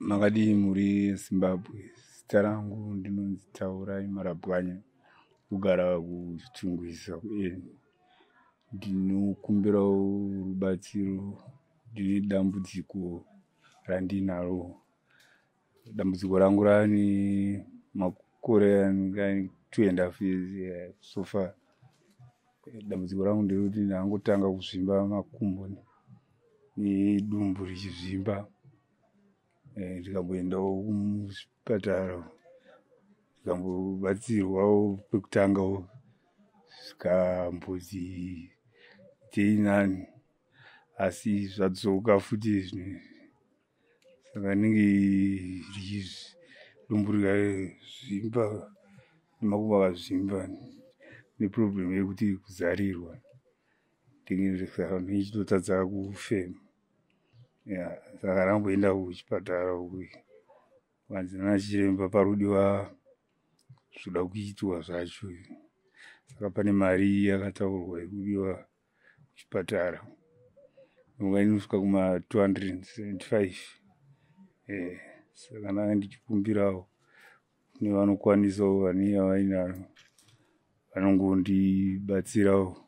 Makadi muri Zimbabwe. Zita rangu ndinonzi Taurai Marabwanya, kugara kuChingwisa kuEni. Ndinokumbirawo rubatsiro. Ndine dambudziko randinaro. Dambudziko rangu rane makore anenge 2.5 years so far. Dambudziko rangu nderekuti ndangotanga kuzvimba makumbo nedumbu richizvimba. Ndikamboendawo kuchipatara ndikambobatsirwawo kwekutangawo zvikamboti itei nani, asi zvadzoka futi zvimwe. Saka ndinenge dumbu rikazvimba nemakumbo akazvimba neproblem yekuti kuzarirwa, saka ndichitotadza kufema. Saka ndamboenda kuchipatara uku kwanzi nana chiremba parudiwa zvoda kuitwa zvacho. Saka pane mari yakataurwa yekudiwa kuchipatara. Inosvika kuma 275. Saka ndanga ndichikumbirawo kune vanokwanisawo vane yavainayo vanongondibatsirawo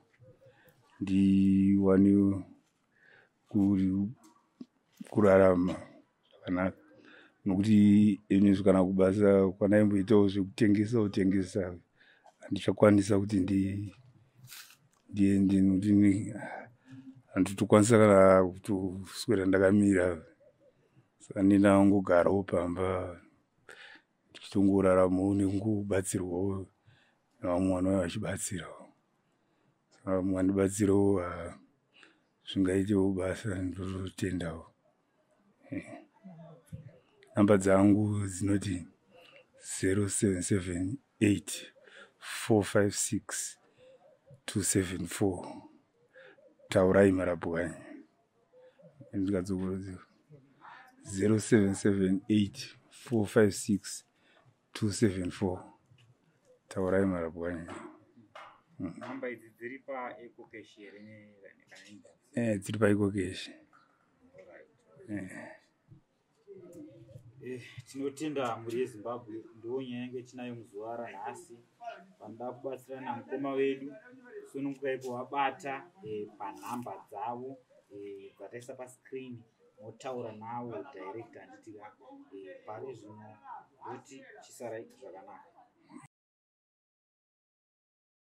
ndiwane kurarama zvakanaka. Nokuti ine kana kubasa kwandaitomboitawo zvekutengesa handichakwanisa kuti ndiende nokuti handitokwanisa kana kutoswera ndakamira. Saka ndinongogarawo pamba ndichitongoraramawo nekungobatsirwawo nevamwe vanouya vachibatsirawo. Saka mwandibatsirawo zvingaitewo basa ndototendawo. Namba dzangu dzinoti 0778 456 274. Taurai Marabwanya. Ndikadzokorodza 0778 456 274. Taurai Marabwanya. Namba idzi dziri paEcocash here dziri paEcocash. Tinotenda muri yeZimbabwe ndiwo nyaya yange tinayo muzuva ranhasi. Vanoda kubatsirana mukoma wedu, sunungukai kuvabata panhamba dzavo dzataisa paskrini, motaura navo direct handitika pari zvino kuti chisarai zvakanaka.